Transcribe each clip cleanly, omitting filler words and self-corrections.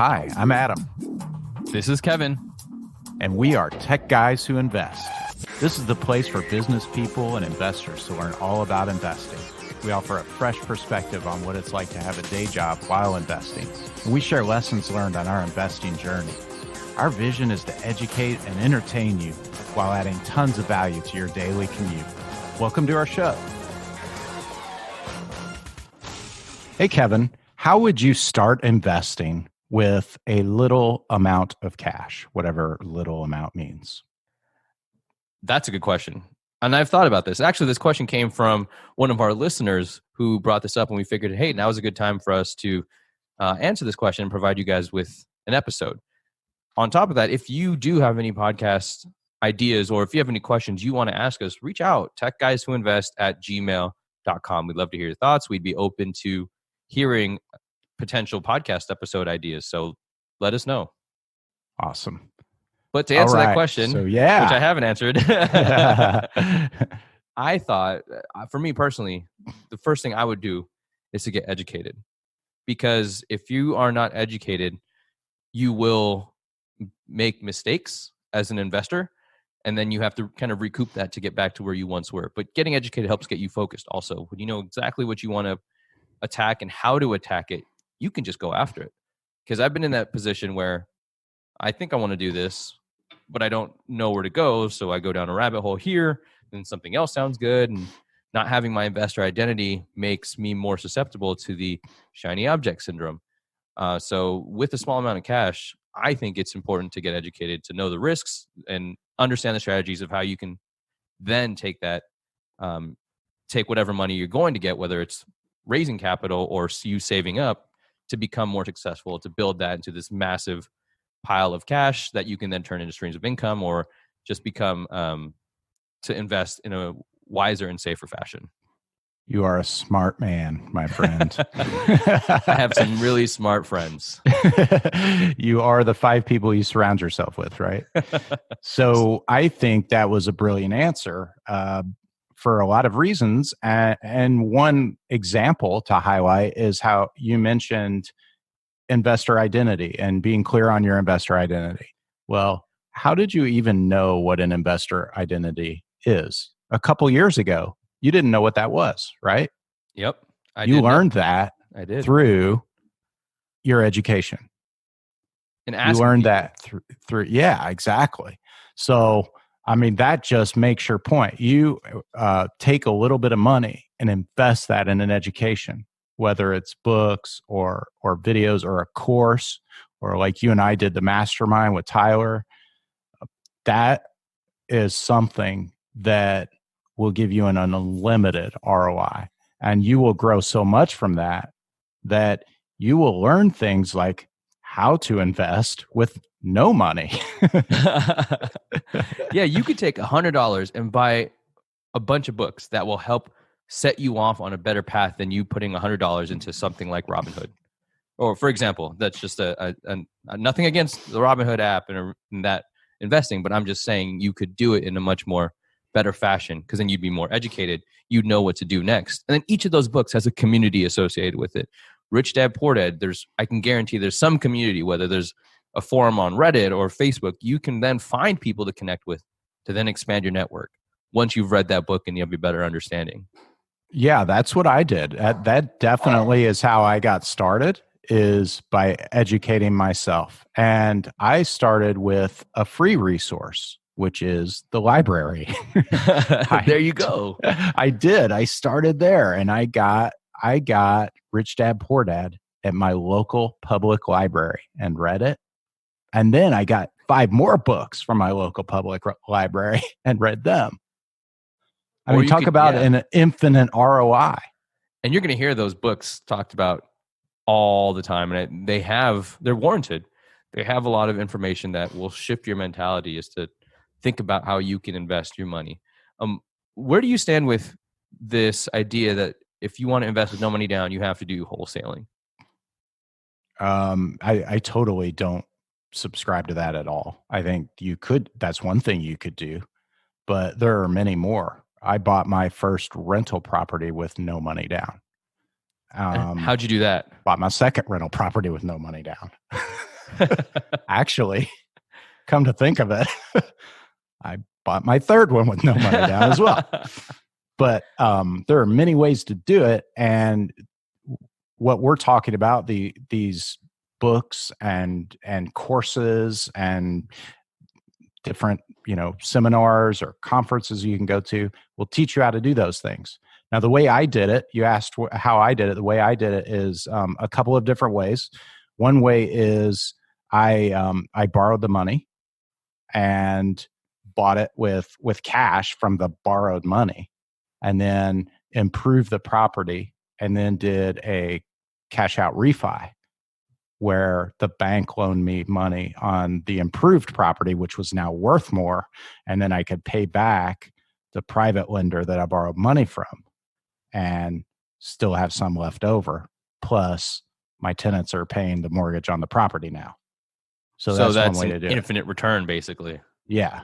Hi, I'm Adam, This is Kevin. and we are Tech Guys Who Invest. This is the place for business people and investors to learn all about investing. We offer a fresh perspective on what it's like to have a day job while investing. And we share lessons learned on our investing journey. Our vision is to educate and entertain you while adding tons of value to your daily commute. Welcome to our show. Hey, Kevin, how would you start investing with a little amount of cash, whatever little amount means? That's a good question. And I've thought about this. Actually, this question came from one of our listeners who brought this up, and we figured, hey, now is a good time for us to answer this question and provide you guys with an episode. On top of that, if you do have any podcast ideas or if you have any questions you want to ask us, reach out, techguyswhoinvest@gmail.com. We'd love to hear your thoughts. We'd be open to hearing potential podcast episode ideas. So let us know. Awesome. But to answer All that right. question, So, yeah. which I haven't answered, I thought, for me personally, the first thing I would do is to get educated. Because if you are not educated, you will make mistakes as an investor, and then you have to kind of recoup that to get back to where you once were. But getting educated helps get you focused also. When you know exactly what you want to attack and how to attack it, you can just go after it. Because I've been in that position where I think I want to do this, but I don't know where to go. So I go down a rabbit hole here, then something else sounds good. And not having my investor identity makes me more susceptible to the shiny object syndrome. So with a small amount of cash, I think it's important to get educated, to know the risks and understand the strategies of how you can then take that, take whatever money you're going to get, whether it's raising capital or you saving up, to become more successful, to build that into this massive pile of cash that you can then turn into streams of income or just become to invest in a wiser and safer fashion. You are a smart man, my friend. I have some really smart friends. You are the 5 people you surround yourself with, right? So I think that was a brilliant answer for a lot of reasons. And one example to highlight is how you mentioned investor identity and being clear on your investor identity. Well, how did you even know what an investor identity is? A couple years ago, you didn't know what that was, right? Yep. You learned that I did through your education. And You learned that through, yeah, exactly. So, I mean, that just makes your point. You take a little bit of money and invest that in an education, whether it's books or videos or a course, or like you and I did the mastermind with Tyler. That is something that will give you an unlimited ROI. And you will grow so much from that you will learn things like how to invest with no money. Yeah, you could take $100 and buy a bunch of books that will help set you off on a better path than you putting $100 into something like Robinhood. Or, for example, that's just a nothing against the Robinhood app and that investing, but I'm just saying you could do it in a much more better fashion, because then you'd be more educated. You'd know what to do next. And then each of those books has a community associated with it. Rich Dad, Poor Dad, I can guarantee there's some community, whether there's a forum on Reddit or Facebook, you can then find people to connect with to then expand your network once you've read that book and you have a better understanding. Yeah, that's what I did. That definitely is how I got started, is by educating myself. And I started with a free resource, which is the library. There you go. I did. I started there, and I got Rich Dad, Poor Dad at my local public library and read it. And then I got 5 more books from my local public library and read them. I mean, talk about an infinite ROI. And you're going to hear those books talked about all the time. And they're warranted. They have a lot of information that will shift your mentality as to think about how you can invest your money. Where do you stand with this idea that if you want to invest with no money down, you have to do wholesaling? I totally don't subscribe to that at all. I think that's one thing you could do, but there are many more. I bought my first rental property with no money down. How'd you do that? Bought my second rental property with no money down. Actually, come to think of it, I bought my third one with no money down as well. But there are many ways to do it. And what we're talking about, these books and courses and different, seminars or conferences you can go to will teach you how to do those things. Now, the way I did it, you asked how I did it. The way I did it is a couple of different ways. One way is I borrowed the money and bought it with cash from the borrowed money, and then improved the property, and then did a cash out refi where the bank loaned me money on the improved property, which was now worth more. And then I could pay back the private lender that I borrowed money from and still have some left over. Plus, my tenants are paying the mortgage on the property now. So that's one way to do it. Infinite return, basically. Yeah.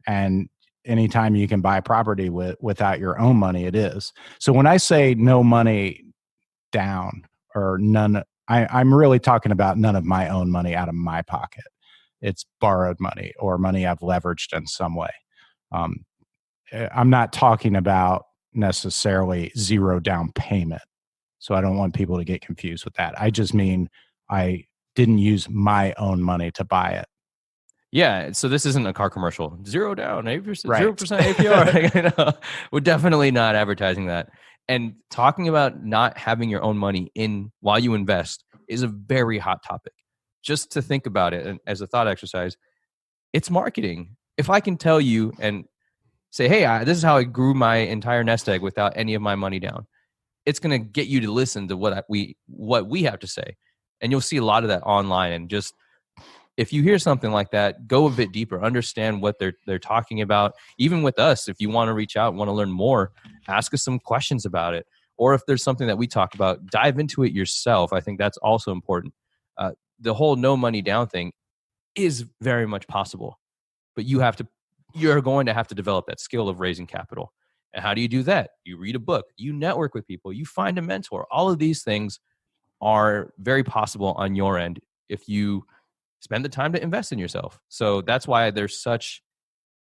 And anytime you can buy property without your own money, it is. So when I say no money down or none, I'm really talking about none of my own money out of my pocket. It's borrowed money or money I've leveraged in some way. I'm not talking about necessarily zero down payment. So I don't want people to get confused with that. I just mean I didn't use my own money to buy it. Yeah, so this isn't a car commercial. Zero down, 8%, Right. 0% APR. We're definitely not advertising that. And talking about not having your own money in while you invest is a very hot topic. Just to think about it and as a thought exercise, it's marketing. If I can tell you and say, hey, this is how I grew my entire nest egg without any of my money down, it's going to get you to listen to what we have to say. And you'll see a lot of that online. And just if you hear something like that, go a bit deeper, understand what they're talking about. Even with us, if you want to reach out, want to learn more, ask us some questions about it. Or if there's something that we talk about, dive into it yourself. I think that's also important. The whole no money down thing is very much possible, but you're going to have to develop that skill of raising capital. And how do you do that? You read a book, you network with people, you find a mentor. All of these things are very possible on your end if you spend the time to invest in yourself. So that's why there's such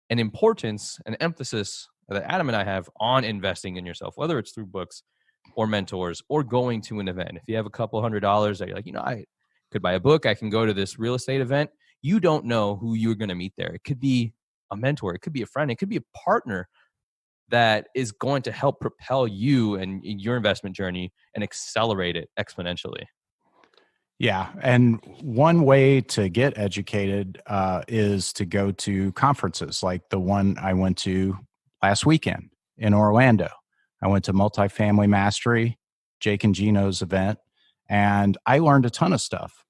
an importance, an emphasis that Adam and I have on investing in yourself, whether it's through books or mentors or going to an event. If you have a couple $100 that you're like, I could buy a book, I can go to this real estate event. You don't know who you're going to meet there. It could be a mentor, it could be a friend, it could be a partner that is going to help propel you and your investment journey and accelerate it exponentially. Yeah. And one way to get educated is to go to conferences like the one I went to last weekend in Orlando. I went to Multifamily Mastery, Jake and Gino's event, and I learned a ton of stuff.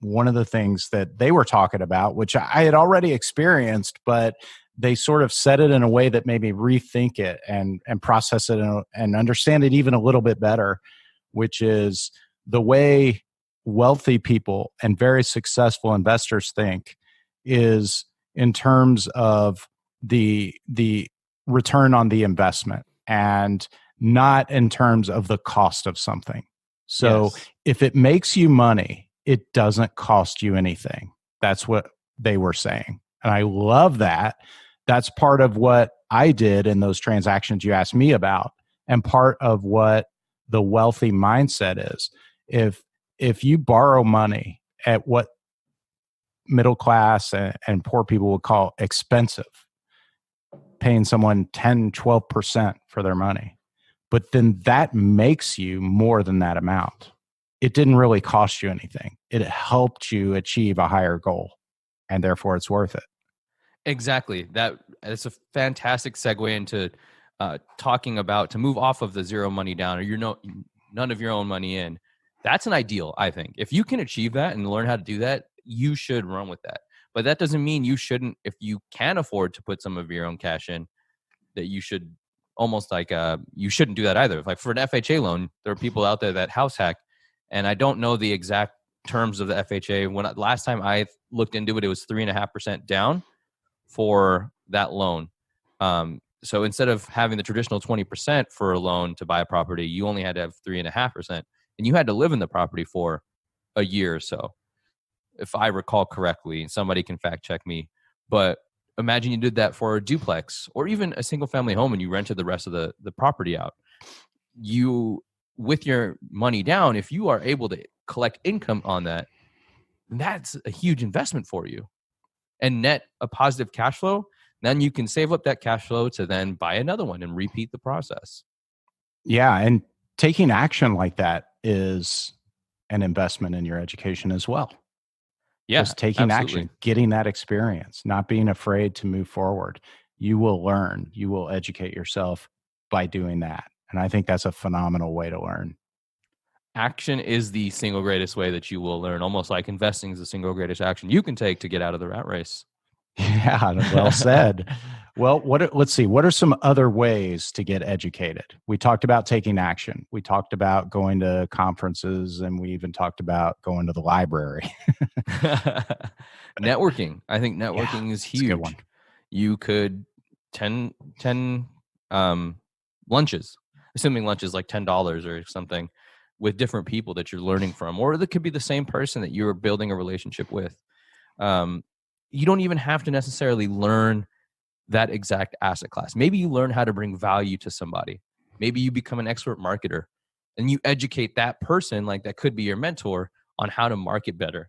One of the things that they were talking about, which I had already experienced, but they sort of said it in a way that made me rethink it and process it and understand it even a little bit better, which is the way wealthy people and very successful investors think is in terms of the return on the investment and not in terms of the cost of something. So if it makes you money, it doesn't cost you anything. That's what they were saying. And I love that. That's part of what I did in those transactions you asked me about, and part of what the wealthy mindset is. If you borrow money at what middle class and poor people would call expensive, paying someone 10, 12% for their money, but then that makes you more than that amount. It didn't really cost you anything. It helped you achieve a higher goal, and therefore it's worth it. Exactly. That's a fantastic segue into talking about to move off of the zero money down or none of your own money in. That's an ideal, I think. If you can achieve that and learn how to do that, you should run with that. But that doesn't mean you shouldn't, if you can afford to put some of your own cash in, that you should almost like, you shouldn't do that either. Like for an FHA loan, there are people out there that house hack, and I don't know the exact terms of the FHA. Last time I looked into it, it was 3.5% down for that loan. So instead of having the traditional 20% for a loan to buy a property, you only had to have 3.5%, and you had to live in the property for a year or so. if I recall correctly, and somebody can fact check me, but imagine you did that for a duplex or even a single family home and you rented the rest of the property out. You, with your money down, if you are able to collect income on that, that's a huge investment for you and net a positive cash flow. Then you can save up that cash flow to then buy another one and repeat the process. Yeah. And taking action like that is an investment in your education as well. Yeah, just taking absolutely. action, getting that experience, not being afraid to move forward. You will learn, you will educate yourself by doing that. And I think that's a phenomenal way to learn. Action is the single greatest way that you will learn, almost like investing is the single greatest action you can take to get out of the rat race. Yeah, well said. Well, let's see. What are some other ways to get educated? We talked about taking action. We talked about going to conferences, and we even talked about going to the library. Networking. I think networking is huge. That's a good one. You could 10 lunches, assuming lunch is like $10 or something, with different people that you're learning from, or it could be the same person that you're building a relationship with. You don't even have to necessarily learn that exact asset class. Maybe you learn how to bring value to somebody. Maybe you become an expert marketer and you educate that person, like that could be your mentor, on how to market better.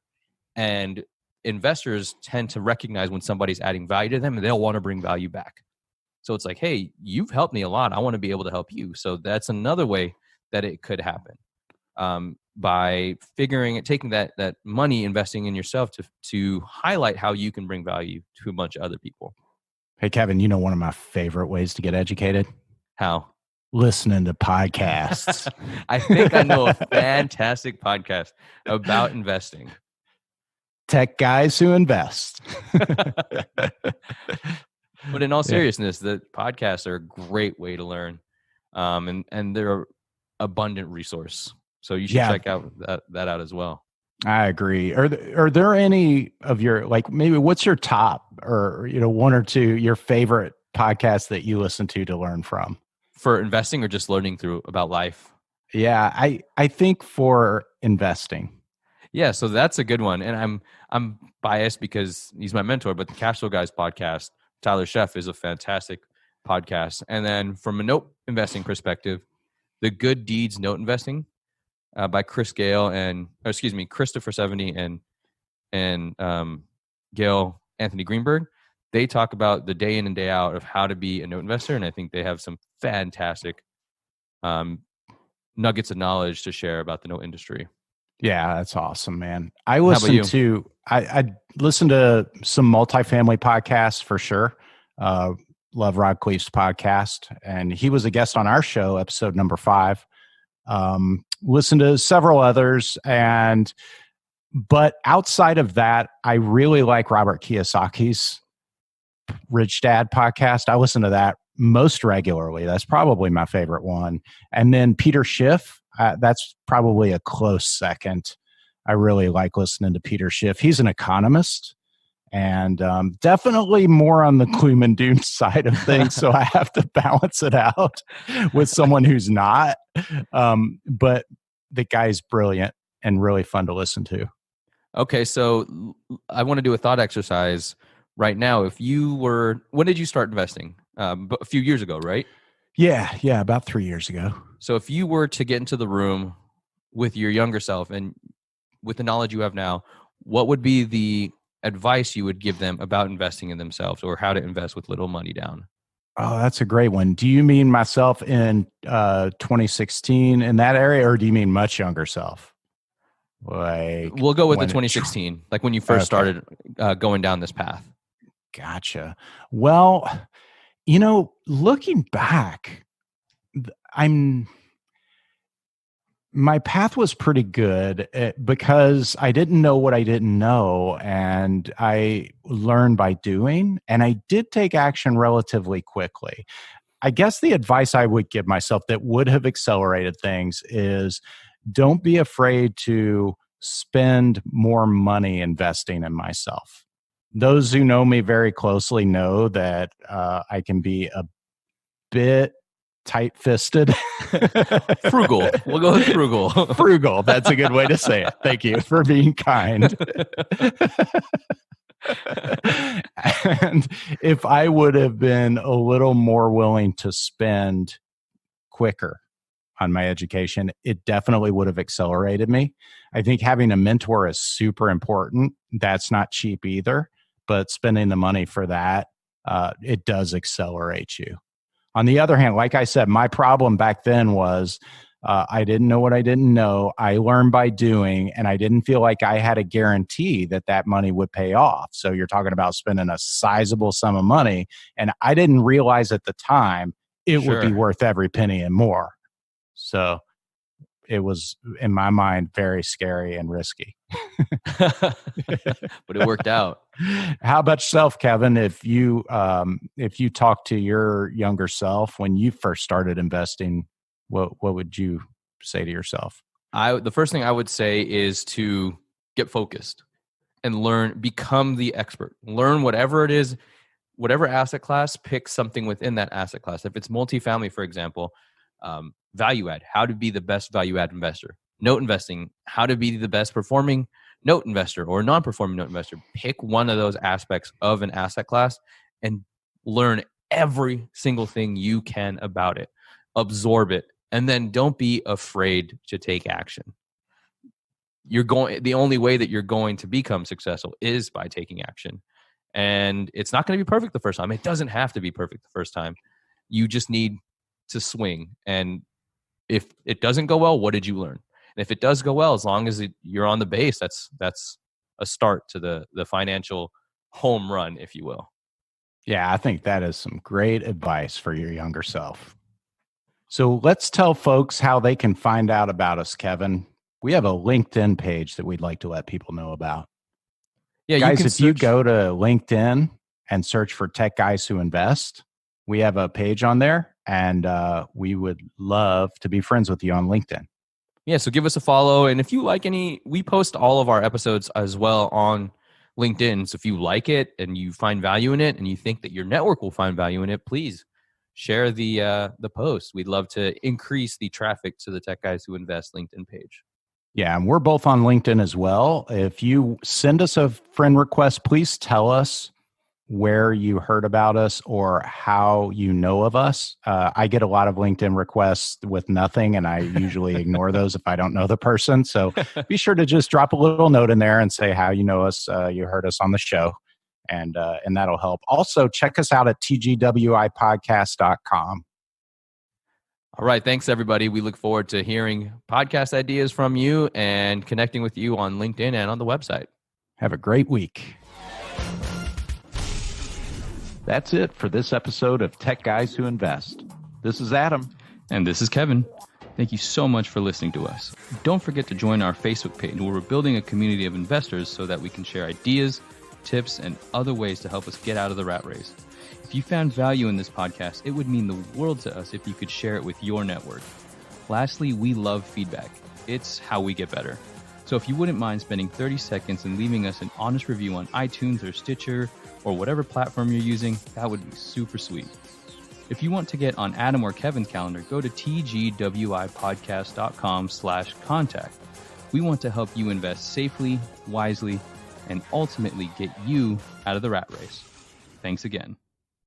And investors tend to recognize when somebody's adding value to them and they'll want to bring value back. So it's like, hey, you've helped me a lot. I want to be able to help you. So that's another way that it could happen. By taking that money, investing in yourself to highlight how you can bring value to a bunch of other people. Hey, Kevin, you know one of my favorite ways to get educated? How? Listening to podcasts. I think I know a fantastic podcast about investing. Tech guys who invest. But in all seriousness, the podcasts are a great way to learn. And they're an abundant resource. So you should check out that out as well. I agree. Are there any of your, like, maybe what's your top, or one or two your favorite podcasts that you listen to learn from? For investing or just learning about life? Yeah, I think for investing. Yeah, so that's a good one. And I'm biased because he's my mentor, but the Cash Flow Guys podcast, Tyler Sheff, is a fantastic podcast. And then from a note investing perspective, the Good Deeds Note Investing by Christopher 70 and Gail Anthony Greenberg. They talk about the day in and day out of how to be a note investor. And I think they have some fantastic nuggets of knowledge to share about the note industry. Yeah, that's awesome, man. I listen to some multifamily podcasts for sure. Love Rod Cleef's podcast, and he was a guest on our show, episode number 5. Listen to several others, but outside of that, I really like Robert Kiyosaki's Rich Dad podcast. I listen to that most regularly. That's probably my favorite one. And then Peter Schiff, that's probably a close second. I really like listening to Peter Schiff. He's an economist and definitely more on the gloom and doom side of things. So I have to balance it out with someone who's not. But the guy's brilliant and really fun to listen to. Okay, so I want to do a thought exercise right now. When did you start investing? A few years ago, right? Yeah, about 3 years ago. So if you were to get into the room with your younger self and with the knowledge you have now, what would be the advice you would give them about investing in themselves or how to invest with little money down? Oh, that's a great one. Do you mean myself in 2016 in that area, or do you mean much younger self? Like, we'll go with the 2016, like when you first started going down this path. Gotcha. Well, looking back, my path was pretty good because I didn't know what I didn't know, and I learned by doing, and I did take action relatively quickly. I guess the advice I would give myself that would have accelerated things is don't be afraid to spend more money investing in myself. Those who know me very closely know that I can be a bit tight-fisted. Frugal. We'll go with frugal. Frugal. That's a good way to say it. Thank you for being kind. And if I would have been a little more willing to spend quicker on my education, it definitely would have accelerated me. I think having a mentor is super important. That's not cheap either, but spending the money for that, it does accelerate you. On the other hand, like I said, my problem back then was I didn't know what I didn't know. I learned by doing, and I didn't feel like I had a guarantee that that money would pay off. So you're talking about spending a sizable sum of money, and I didn't realize at the time it would be worth every penny and more. So it was, in my mind, very scary and risky. But it worked out. How about yourself, Kevin? If you talk to your younger self when you first started investing, what would you say to yourself? The first thing I would say is to get focused and learn, become the expert. Learn whatever it is, whatever asset class, pick something within that asset class. If it's multifamily, for example, value add, how to be the best value add investor. Note investing, how to be the best performing note investor or non-performing note investor. Pick one of those aspects of an asset class and learn every single thing you can about it. Absorb it. And then don't be afraid to take action. The only way that you're going to become successful is by taking action. And it's not going to be perfect the first time. It doesn't have to be perfect the first time. You just need to swing. And if it doesn't go well, what did you learn? And if it does go well, as long as you're on the base, that's a start to the financial home run, if you will. Yeah, I think that is some great advice for your younger self. So let's tell folks how they can find out about us, Kevin. We have a LinkedIn page that we'd like to let people know about. Yeah, guys, if you go to LinkedIn and search for Tech Guys Who Invest, we have a page on there, and we would love to be friends with you on LinkedIn. Yeah, so give us a follow. And if you like we post all of our episodes as well on LinkedIn. So if you like it and you find value in it and you think that your network will find value in it, please share the post. We'd love to increase the traffic to the Tech Guys Who Invest LinkedIn page. Yeah, and we're both on LinkedIn as well. If you send us a friend request, please tell us where you heard about us or how you know of us. I get a lot of LinkedIn requests with nothing, and I usually ignore those if I don't know the person. So be sure to just drop a little note in there and say how you know us. You heard us on the show, and that'll help. Also, check us out at tgwipodcast.com. All right. Thanks, everybody. We look forward to hearing podcast ideas from you and connecting with you on LinkedIn and on the website. Have a great week. That's it for this episode of Tech Guys Who Invest. This is Adam. And this is Kevin. Thank you so much for listening to us. Don't forget to join our Facebook page where we're building a community of investors so that we can share ideas, tips, and other ways to help us get out of the rat race. If you found value in this podcast, it would mean the world to us if you could share it with your network. Lastly, we love feedback. It's how we get better. So if you wouldn't mind spending 30 seconds and leaving us an honest review on iTunes or Stitcher or whatever platform you're using, that would be super sweet. If you want to get on Adam or Kevin's calendar, go to tgwipodcast.com/contact. We want to help you invest safely, wisely, and ultimately get you out of the rat race. Thanks again.